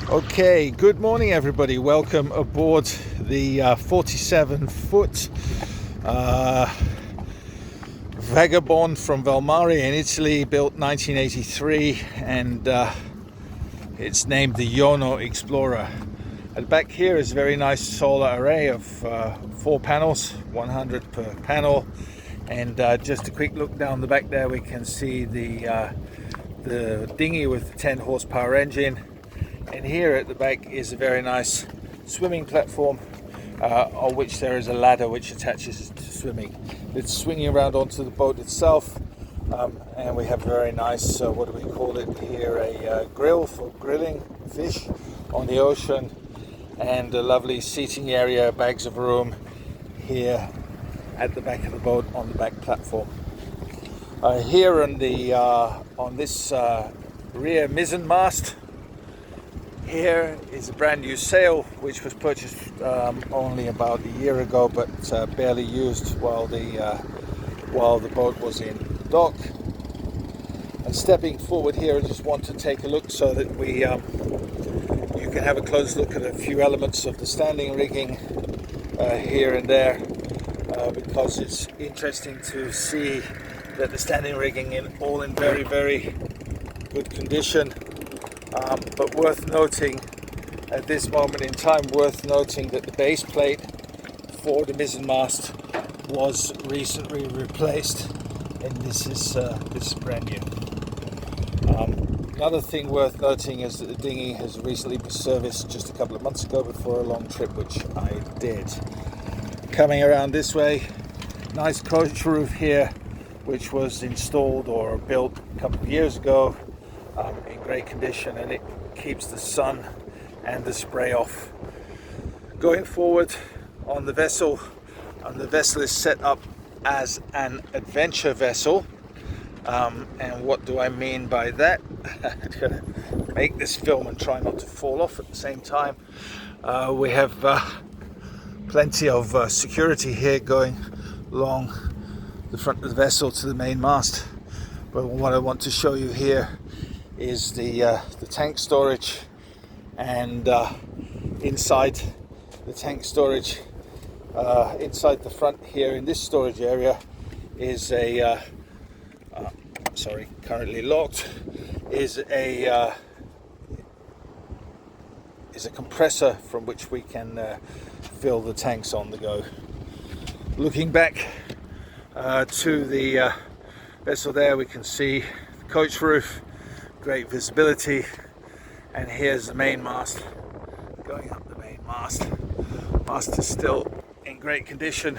Okay, good morning everybody. Welcome aboard the 47-foot Vagabond from Velmare in Italy, built 1983, and it's named the Yono Explorer. At the back here is a very nice solar array of 4 panels, 100 per panel, and just a quick look down the back there, we can see the dinghy with the 10 horsepower engine. And here at the back is a very nice swimming platform on which there is a ladder which attaches to swimming. It's swinging around onto the boat itself, and we have a very nice, what do we call it here, a grill for grilling fish on the ocean, and a lovely seating area, bags of room here at the back of the boat on the back platform. Here on this rear mizzen mast, here is a brand new sail which was purchased only about a year ago, but barely used while the boat was in dock. And stepping forward here, I just want to take a look so that you can have a close look at a few elements of the standing rigging here and there, because it's interesting to see that the standing rigging all in very, very good condition. But worth noting at this moment in time, that the base plate for the mizzen mast was recently replaced, and this is brand new. Another thing worth noting is that the dinghy has recently been serviced just a couple of months ago before a long trip, which I did. Coming around this way, nice coach roof here, which was installed or built a couple of years ago. In great condition, and it keeps the sun and the spray off. Going forward on the vessel, is set up as an adventure vessel, and what do I mean by that? I'm gonna make this film and try not to fall off at the same time. We have plenty of security here going along the front of the vessel to the main mast, but what I want to show you here is the tank storage, and inside the tank storage, inside the front here in this storage area is currently locked, is a compressor from which we can fill the tanks on the go. Looking back to the vessel there, we can see the coach roof, great visibility, and here's the main mast. Going up the main mast, is still in great condition,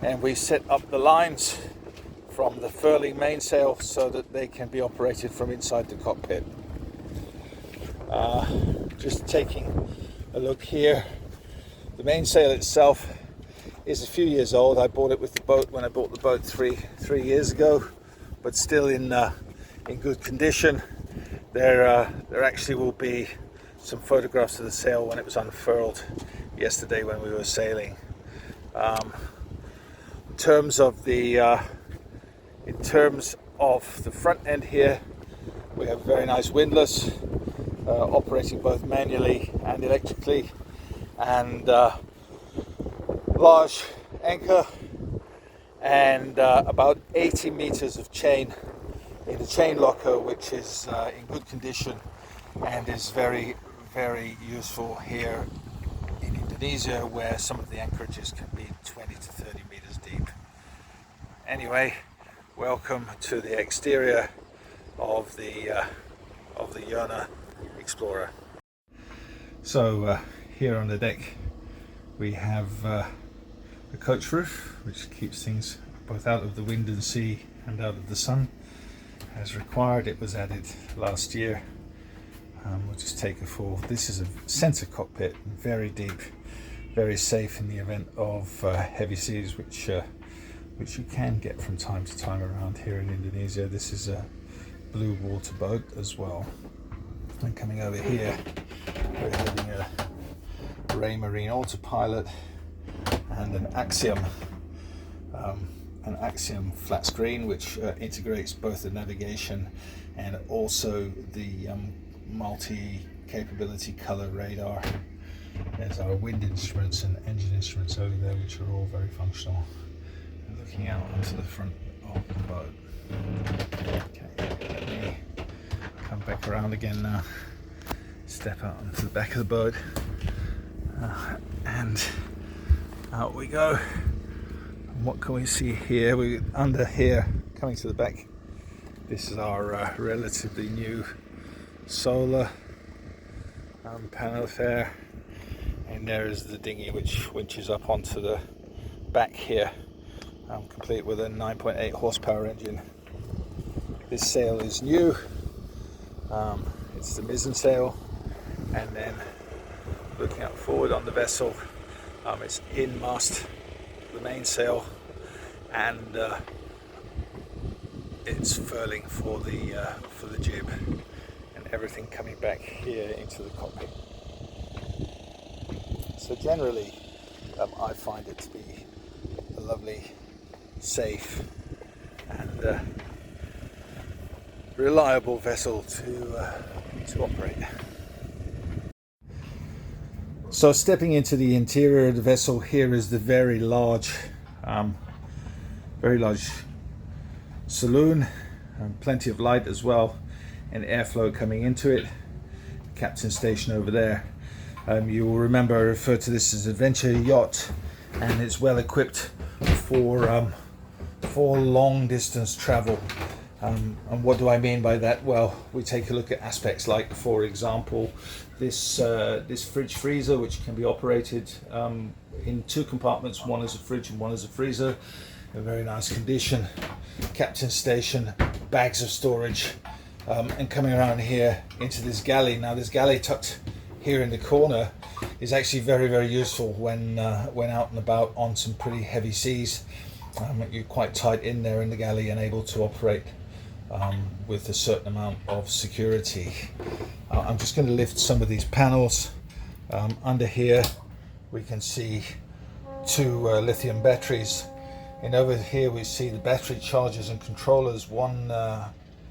and we set up the lines from the furling mainsail so that they can be operated from inside the cockpit. Just taking a look here, the mainsail itself is a few years old. I bought it with the boat when I bought the boat three years ago, but still in good condition. There actually will be some photographs of the sail when it was unfurled yesterday when we were sailing. In terms of the front end here, we have very nice windlass, operating both manually and electrically, and large anchor, and about 80 meters of chain in a chain locker, which is in good condition and is very, very useful here in Indonesia, where some of the anchorages can be 20 to 30 meters deep. Anyway, welcome to the exterior of the Yono Explorer. So here on the deck we have the coach roof, which keeps things both out of the wind and sea and out of the sun as required. It was added last year. We'll just take a full. This is a center cockpit, very deep, very safe in the event of heavy seas, which you can get from time to time around here in Indonesia. This is a Bluewater boat as well. And coming over here, we're having a Ray Marine autopilot and an Axiom flat screen, which integrates both the navigation and also the multi-capability color radar. There's our wind instruments and engine instruments over there, which are all very functional. And looking out onto the front of the boat. Okay, let me come back around again now. Step out onto the back of the boat. And out we go. And what can we see here? We're under here, coming to the back. This is our relatively new solar panel affair. And there is the dinghy which winches up onto the back here, complete with a 9.8 horsepower engine. This sail is new. It's the mizzen sail, and then looking out forward on the vessel, it's in mast, the mainsail, and it's furling for the jib, and everything coming back here into the cockpit. So generally, I find it to be a lovely, safe, and reliable vessel to operate. So stepping into the interior of the vessel, here is the very large saloon, plenty of light as well, and airflow coming into it. Captain's station over there. You will remember I referred to this as Adventure Yacht, and it's well equipped for long distance travel. And what do I mean by that? Well, we take a look at aspects like, for example, this fridge freezer, which can be operated in two compartments, one is a fridge and one is a freezer, in very nice condition. Captain's station, bags of storage, and coming around here into this galley. Now this galley tucked here in the corner is actually very, very useful when out and about on some pretty heavy seas. You're quite tight in there in the galley and able to operate with a certain amount of security. I'm just going to lift some of these panels. Under here we can see two lithium batteries, and over here we see the battery chargers and controllers, one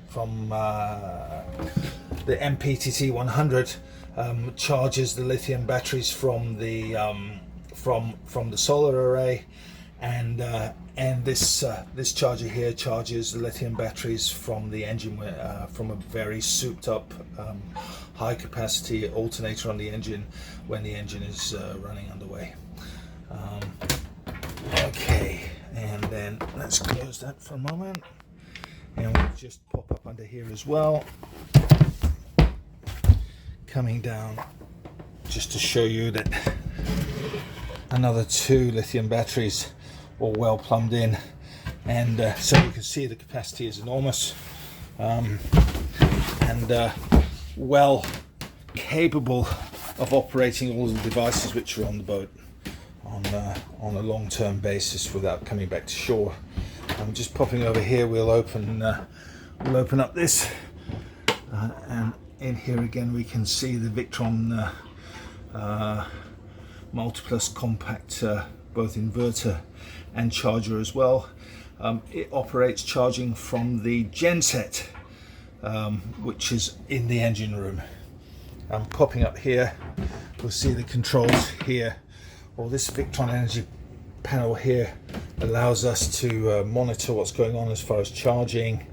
from the MPTT 100 charges the lithium batteries from the solar array, and this charger here charges the lithium batteries from the engine, from a very souped up high capacity alternator on the engine when the engine is running underway. Okay, and then let's close that for a moment, and we'll just pop up under here as well, coming down just to show you that another two lithium batteries all well plumbed in, and so you can see the capacity is enormous, and well capable of operating all the devices which are on the boat on a long-term basis without coming back to shore. I'm just popping over here. We'll open up this, and in here again we can see the Victron Multiplus compact, both inverter and charger as well. It operates charging from the genset, which is in the engine room. I'm popping up here, we'll see the controls here. Well, this Victron energy panel here allows us to monitor what's going on as far as charging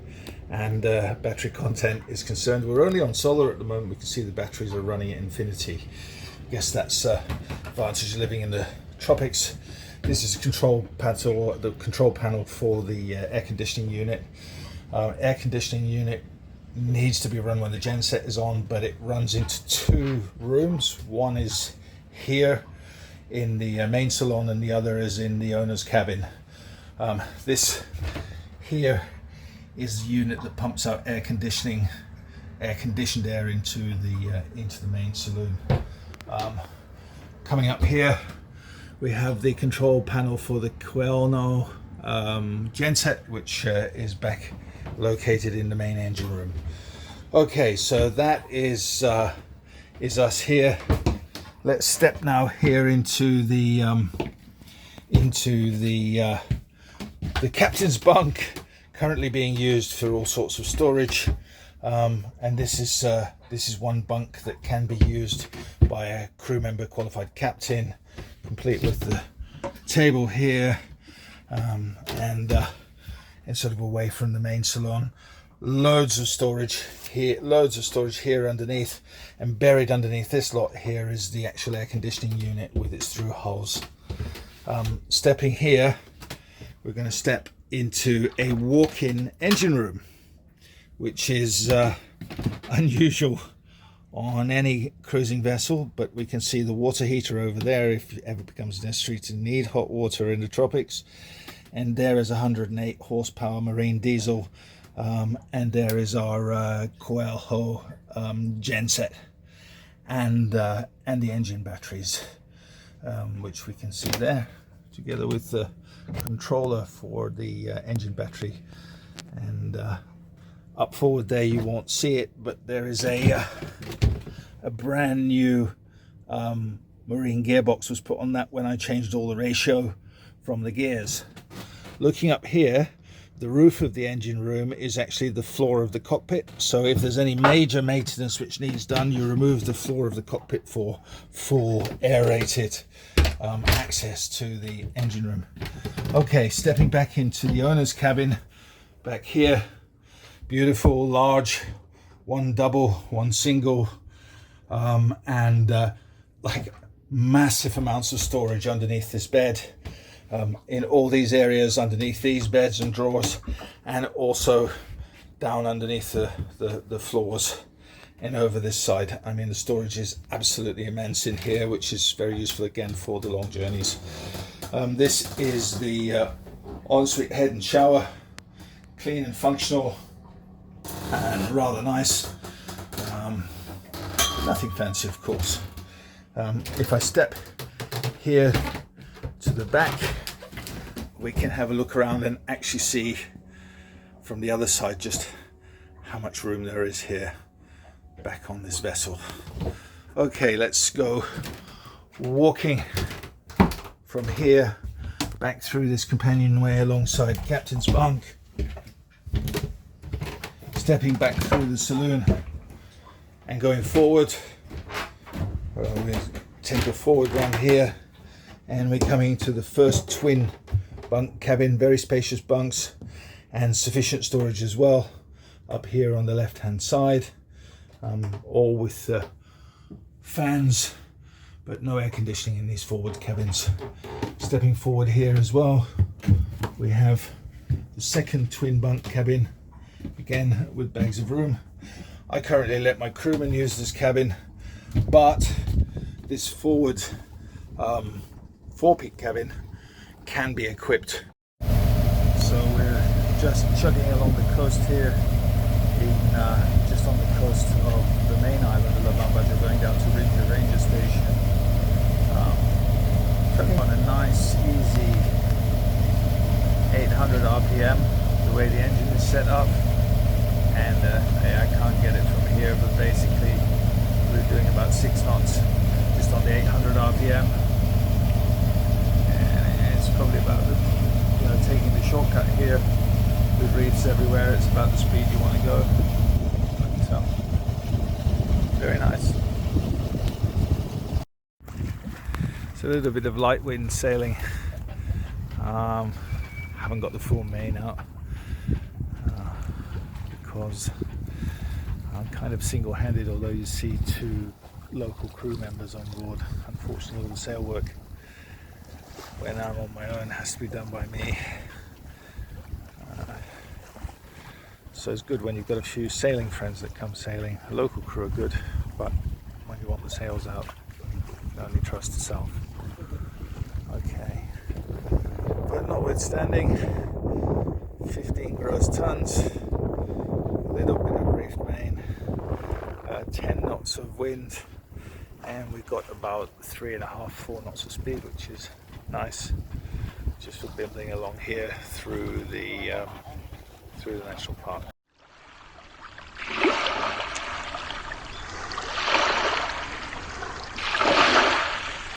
and battery content is concerned. We're only on solar at the moment. We can see the batteries are running at infinity. I guess that's advantage of living in the tropics. This is a control panel, the control panel for the air conditioning unit. Air conditioning unit needs to be run when the genset is on, but it runs into two rooms. One is here in the main salon, and the other is in the owner's cabin. This here is the unit that pumps out conditioned air into the main saloon. Coming up here, we have the control panel for the Yono genset, which is back located in the main engine room. Okay, so that is us here. Let's step now here into the captain's bunk, currently being used for all sorts of storage. and this is one bunk that can be used by a crew member, qualified captain, complete with the table here, and sort of away from the main salon. Loads of storage here underneath, and buried underneath this lot here is the actual air conditioning unit with its through holes. Stepping here, we're going to step into a walk-in engine room, which is unusual on any cruising vessel, but we can see the water heater over there if it ever becomes necessary to need hot water in the tropics. And there is 108 horsepower marine diesel, and there is our Coelho genset, and the engine batteries, which we can see there, together with the controller for the engine battery. And up forward there you won't see it, but there is a brand new marine gearbox was put on that when I changed all the ratio from the gears. Looking up here, the roof of the engine room is actually the floor of the cockpit, so if there's any major maintenance which needs done, you remove the floor of the cockpit for full aerated access to the engine room. Okay, stepping back into the owner's cabin, back here, beautiful, large, one double, one single, and like massive amounts of storage underneath this bed, in all these areas underneath these beds and drawers, and also down underneath the floors and over this side. I mean, the storage is absolutely immense in here, which is very useful again for the long journeys. This is the ensuite head and shower, clean and functional and rather nice. Nothing fancy, of course. If I step here to the back, we can have a look around and actually see from the other side just how much room there is here back on this vessel. Okay, let's go walking from here back through this companionway alongside captain's bunk, stepping back through the saloon and going forward. We take a forward run here, and we're coming to the first twin bunk cabin, very spacious bunks and sufficient storage as well up here on the left hand side, all with fans but no air conditioning in these forward cabins. Stepping forward here as well, we have the second twin bunk cabin, again with bags of room. I currently let my crewmen use this cabin, but this forward forepeak cabin can be equipped. So we're just chugging along the coast here, just on the coast of the main island of Labuan Bajo, going down to the ranger station. Chugging on a nice, easy 800 RPM, the way the engine is set up. And I can't get it from here, but basically we're doing about 6 knots just on the 800 RPM, and it's probably about taking the shortcut here with reefs everywhere. It's about the speed you want to go. So very nice. It's a little bit of light wind sailing. Haven't got the full main out because I'm kind of single-handed, although you see 2 local crew members on board. Unfortunately, all the sail work when I'm on my own has to be done by me. So it's good when you've got a few sailing friends that come sailing. A local crew are good, but when you want the sails out, you can only trust yourself. Okay, but notwithstanding 15 gross tons, a little bit of reefed main, 10 knots of wind, and we've got about 3.5-4 knots of speed, which is nice just for building along here through the national park.